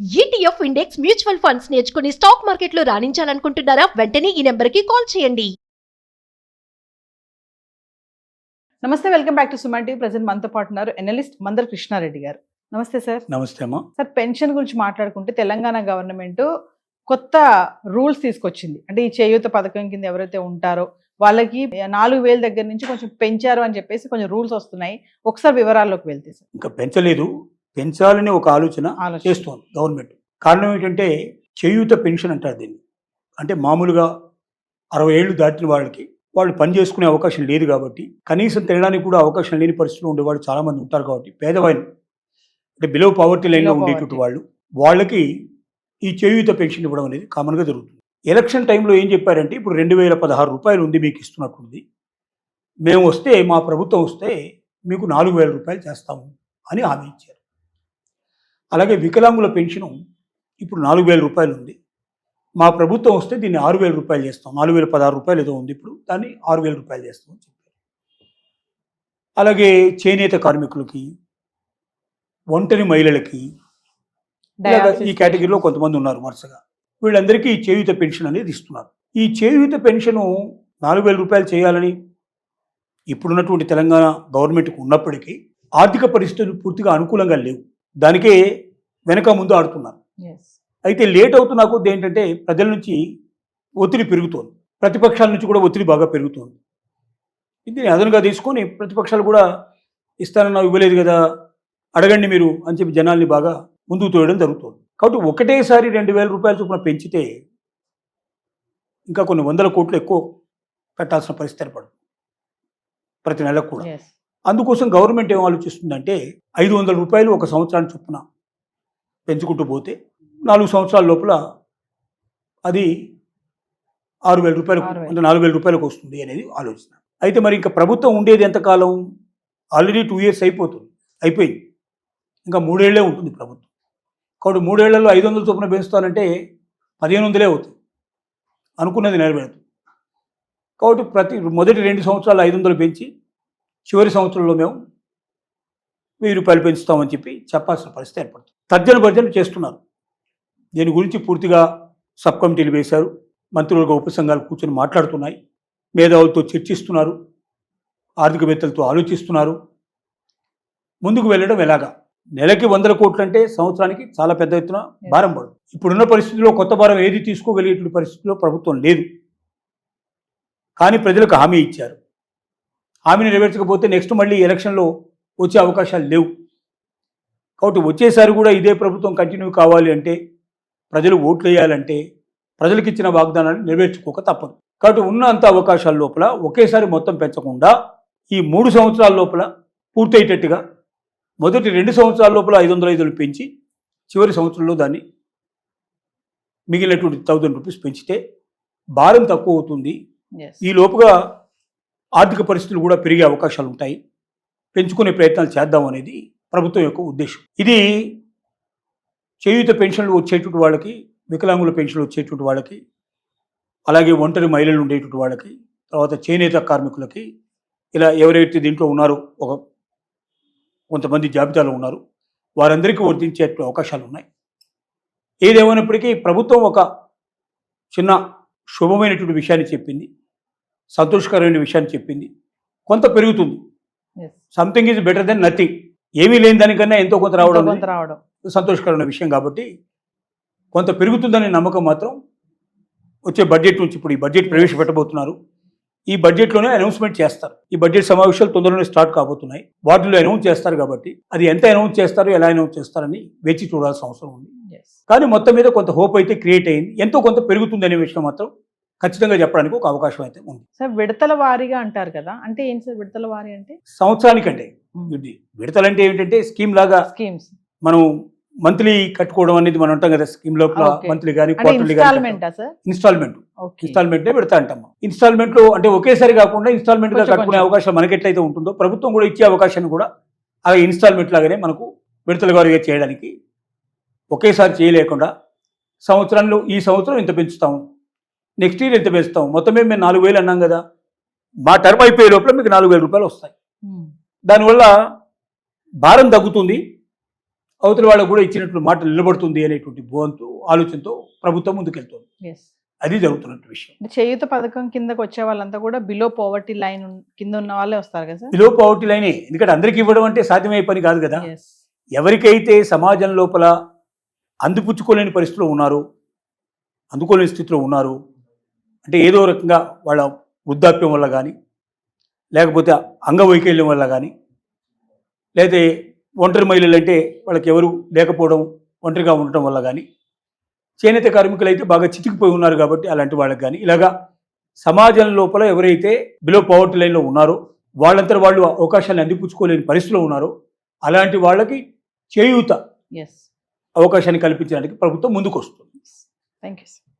ETF index mutual funds నేర్చుకుని stock మార్కెట్లో రాణించాలనుకుంటున్నారా? వెంటనే ఈ నెంబర్కి కాల్ చేయండి. నమస్తే, welcome back to Suman TV. Present మనతో పాటు ఉన్నారు ఎనలిస్ట్ మందర్ కృష్ణారెడ్డి గారు. నమస్తే సార్. నమస్తే అమ్మా. సార్, పెన్షన్ గురించి మాట్లాడుకుంటే తెలంగాణ గవర్నమెంట్ కొత్త రూల్స్ తీసుకొచ్చింది. అంటే ఈ చేయూత పథకం కింద ఎవరైతే ఉంటారో వాళ్ళకి 4,000 దగ్గర నుంచి కొంచెం పెంచారు అని చెప్పేసి కొంచెం రూల్స్ వస్తున్నాయి. ఒకసారి వివరాల్లోకి వెళ్తే సార్. ఇంకా పెంచలేదు, పెంచాలని ఒక ఆలోచన చేస్తోంది గవర్నమెంట్. కారణం ఏంటంటే చేయూత పెన్షన్ అంటారు దీన్ని. అంటే మామూలుగా 60 ఏళ్ళు దాటిన వాళ్ళకి వాళ్ళు పని చేసుకునే అవకాశం లేదు కాబట్టి, కనీసం తినడానికి కూడా అవకాశం లేని పరిస్థితులు ఉండేవాళ్ళు చాలామంది ఉంటారు కాబట్టి, పేదవాళ్ళు అంటే బిలో పావర్టీ లైన్లో ఉండేటువంటి వాళ్ళకి ఈ చేయూత పెన్షన్ ఇవ్వడం అనేది కామన్గా జరుగుతుంది. ఎలక్షన్ టైంలో ఏం చెప్పారంటే ఇప్పుడు 2016 రూపాయలు ఉంది మీకు ఇస్తున్నట్టుంది, మేము వస్తే మా ప్రభుత్వం వస్తే మీకు 4,000 రూపాయలు చేస్తాము అని హామీ ఇచ్చారు. అలాగే వికలాంగుల పెన్షను ఇప్పుడు 4,000 రూపాయలు ఉంది, మా ప్రభుత్వం వస్తే దీన్ని 6,000 రూపాయలు చేస్తాం. 4,016 రూపాయలు ఏదో ఉంది, ఇప్పుడు దాన్ని 6,000 రూపాయలు చేస్తామని చెప్పారు. అలాగే చేనేత కార్మికులకి, ఒంటరి మహిళలకి, ఈ కేటగిరీలో కొంతమంది ఉన్నారు వరుసగా, వీళ్ళందరికీ ఈ చేయూత పెన్షన్ అనేది ఇస్తున్నారు. ఈ చేయూత పెన్షను 4,000 రూపాయలు చేయాలని ఇప్పుడున్నటువంటి తెలంగాణ గవర్నమెంట్కి ఉన్నప్పటికీ ఆర్థిక పరిస్థితులు పూర్తిగా అనుకూలంగా లేవు. దానికే వెనక ముందు ఆడుతున్నారు. అయితే లేట్ అవుతున్నా కొద్ది ఏంటంటే ప్రజల నుంచి ఒత్తిడి పెరుగుతోంది, ప్రతిపక్షాల నుంచి కూడా ఒత్తిడి బాగా పెరుగుతోంది. దీన్ని అదనుగా తీసుకొని ప్రతిపక్షాలు కూడా ఇస్తానన్నా ఇవ్వలేదు కదా, అడగండి మీరు అని చెప్పి జనాల్ని బాగా ముందుకు తోయడం జరుగుతుంది. కాబట్టి ఒకటేసారి 2,000 రూపాయల చొప్పున పెంచితే ఇంకా కొన్ని 100 కోట్లు ఎక్కువ పెట్టాల్సిన పరిస్థితి ఏర్పడుతుంది ప్రతి నెలకు కూడా. అందుకోసం గవర్నమెంట్ ఏం ఆలోచిస్తుందంటే 500 రూపాయలు ఒక సంవత్సరానికి చొప్పున పెంచుకుంటూ పోతే 4 సంవత్సరాల లోపల అది 6,000 రూపాయలకు, అంటే 4,000 రూపాయలకు వస్తుంది అనేది ఆలోచన. అయితే మరి ఇంకా ప్రభుత్వం ఉండేది ఎంతకాలం? ఆల్రెడీ 2 ఇయర్స్ అయిపోయింది, ఇంకా 3 ఏళ్లే ఉంటుంది ప్రభుత్వం. కాబట్టి 3 ఏళ్లలో 500 చొప్పున పెంచుతానంటే 1,500 అవుతుంది, అనుకున్నది నెరవేరుతుంది. కాబట్టి మొదటి 2 సంవత్సరాలు 500 పెంచి చివరి సంవత్సరంలో మేము 1,000 రూపాయలు పెంచుతామని చెప్పి చెప్పాల్సిన పరిస్థితి ఏర్పడుతుంది. తర్జన భర్జన చేస్తున్నారు. దీని గురించి పూర్తిగా సబ్ కమిటీలు వేశారు, మంత్రివర్గ ఉపసంఘాలు కూర్చొని మాట్లాడుతున్నాయి, మేధావులతో చర్చిస్తున్నారు, ఆర్థికవేత్తలతో ఆలోచిస్తున్నారు. ముందుకు వెళ్ళడం ఎలాగా? నెలకి 100 కోట్లు అంటే సంవత్సరానికి చాలా పెద్ద ఎత్తున భారం పడుతుంది. ఇప్పుడున్న పరిస్థితుల్లో కొత్త భారం ఏది తీసుకోగలిగేటువంటి పరిస్థితుల్లో ప్రభుత్వం లేదు. కానీ ప్రజలకు హామీ ఇచ్చారు, హామీని నెరవేర్చకపోతే నెక్స్ట్ మళ్ళీ ఎలక్షన్లో వచ్చే అవకాశాలు లేవు. కాబట్టి వచ్చేసారి కూడా ఇదే ప్రభుత్వం కంటిన్యూ కావాలి అంటే, ప్రజలు ఓట్లు వేయాలంటే ప్రజలకు ఇచ్చిన వాగ్దానాన్ని నెరవేర్చుకోక తప్పదు. కాబట్టి ఉన్న అంత అవకాశాల లోపల ఒకేసారి మొత్తం పెంచకుండా ఈ 3 సంవత్సరాల లోపల పూర్తయ్యేటట్టుగా మొదటి 2 సంవత్సరాల లోపల 500 పెంచి చివరి సంవత్సరంలో దాన్ని మిగిలినటువంటి 1,000 రూపీస్ పెంచితే భారం తక్కువ అవుతుంది. ఈ లోపుగా ఆర్థిక పరిస్థితులు కూడా పెరిగే అవకాశాలు ఉంటాయి, పెంచుకునే ప్రయత్నాలు చేద్దాం అనేది ప్రభుత్వం యొక్క ఉద్దేశం. ఇది చేయూత పెన్షన్లు వచ్చేటువంటి వాళ్ళకి, వికలాంగుల పెన్షన్లు వచ్చేటువంటి వాళ్ళకి, అలాగే ఒంటరి మహిళలు ఉండేటువంటి వాళ్ళకి, తర్వాత చేనేత కార్మికులకి, ఇలా ఎవరైతే దీంట్లో ఉన్నారో కొంతమంది జాబితాలో ఉన్నారు వారందరికీ వర్తించే అవకాశాలు ఉన్నాయి. ఏదేమైనప్పటికీ ప్రభుత్వం ఒక చిన్న శుభమైనటువంటి విషయాన్ని చెప్పింది, సంతోషకరమైన విషయాన్ని చెప్పింది. కొంత పెరుగుతుంది, something is better then nothing. ఏమీ లేని దానికన్నా ఎంతో కొంత రావడం సంతోషకరమైన విషయం. కాబట్టి కొంత పెరుగుతుందనే నమ్మకం మాత్రం వచ్చే బడ్జెట్ నుంచి, ఇప్పుడు ఈ బడ్జెట్ ప్రవేశపెట్టబోతున్నారు, ఈ బడ్జెట్లోనే అనౌన్స్మెంట్ చేస్తారు. ఈ బడ్జెట్ సమావేశాలు తొందరలోనే స్టార్ట్ కాబోతున్నాయి, వాటిలో అనౌన్స్ చేస్తారు. కాబట్టి అది ఎంత అనౌన్స్ చేస్తారు, ఎలా అనౌన్స్ చేస్తారని వేచి చూడాల్సిన అవసరం ఉంది. కానీ మొత్తం మీద కొంత హోప్ అయితే క్రియేట్ అయింది, ఎంతో కొంత పెరుగుతుందనే విషయం మాత్రం ఖచ్చితంగా చెప్పడానికి ఒక అవకాశం అయితే ఉంది. సార్, విడతల వారీగా అంటారు కదా, అంటే ఏంటి సార్ విడతల వారీ అంటే? సంవత్సరానికంటే విడతలు అంటే ఏంటంటే స్కీమ్ లాగా, స్కీమ్స్ మనం మంత్లీ కట్టుకోవడం అనేది మనం అంటాం కదా, స్కీమ్ లోపల మంత్లీ కానీ క్వార్టర్లీ కానీ ఇన్స్టాల్మెంట్ విడతా అంటాం. ఇన్స్టాల్మెంట్ లో అంటే ఒకేసారి కాకుండా ఇన్స్టాల్మెంట్ గా కట్టుకునే అవకాశం మనకెట్లయితే ఉంటుందో ప్రభుత్వం కూడా ఇచ్చే అవకాశాన్ని కూడా అలా ఇన్స్టాల్మెంట్ లాగానే మనకు విడతల వారీగా చేయడానికి, ఒకేసారి చేయలేకుండా సంవత్సరంలో ఈ సంవత్సరం ఇంత పెంచుతాము, నెక్స్ట్ ఇయర్ ఎంత పెంచుతాం, మొత్తమే మేము 4,000 అన్నాం కదా, మా టర్మ్ అయిపోయే లోపల మీకు 4,000 రూపాయలు వస్తాయి. దానివల్ల భారం తగ్గుతుంది, అవతల వాళ్ళకు కూడా ఇచ్చినట్లు మాట నిలబడుతుంది అనేటువంటి భువంతో ఆలోచనతో ప్రభుత్వం ముందుకెళ్తుంది. ఎస్. అది జరుగుతున్నట్టు విషయం. అంటే చేయూత పథకం కిందకి వచ్చే వాళ్ళంతా కూడా బిలో పోవర్టీ లైన్ కింద ఉన్న వాళ్ళే వస్తారు కదా సార్? Below poverty లైనే. ఎందుకంటే అందరికి ఇవ్వడం అంటే సాధ్యమయ్యే పని కాదు కదా. ఎస్. ఎవరికైతే సమాజం లోపల అందిపుచ్చుకోలేని పరిస్థితిలో ఉన్నారు, అందుకోలేని స్థితిలో ఉన్నారు, అంటే ఏదో రకంగా వాళ్ళ వృద్ధాప్యం వల్ల కానీ, లేకపోతే అంగవైకల్యం వల్ల కానీ, లేదా ఒంటరి మహిళలు అంటే వాళ్ళకి ఎవరు లేకపోవడం, ఒంటరిగా ఉండటం వల్ల కానీ, చేనేత కార్మికులు అయితే బాగా చితికిపోయి ఉన్నారు కాబట్టి అలాంటి వాళ్ళకి కానీ, ఇలాగా సమాజం లోపల ఎవరైతే బిలో పావర్టీ లైన్లో ఉన్నారో వాళ్ళంతా వాళ్ళు అవకాశాన్ని అందిపుచ్చుకోలేని పరిస్థితిలో ఉన్నారో అలాంటి వాళ్ళకి చేయూత ఎస్. అవకాశాన్ని కల్పించడానికి ప్రభుత్వం ముందుకు వస్తుంది. Thank you sir.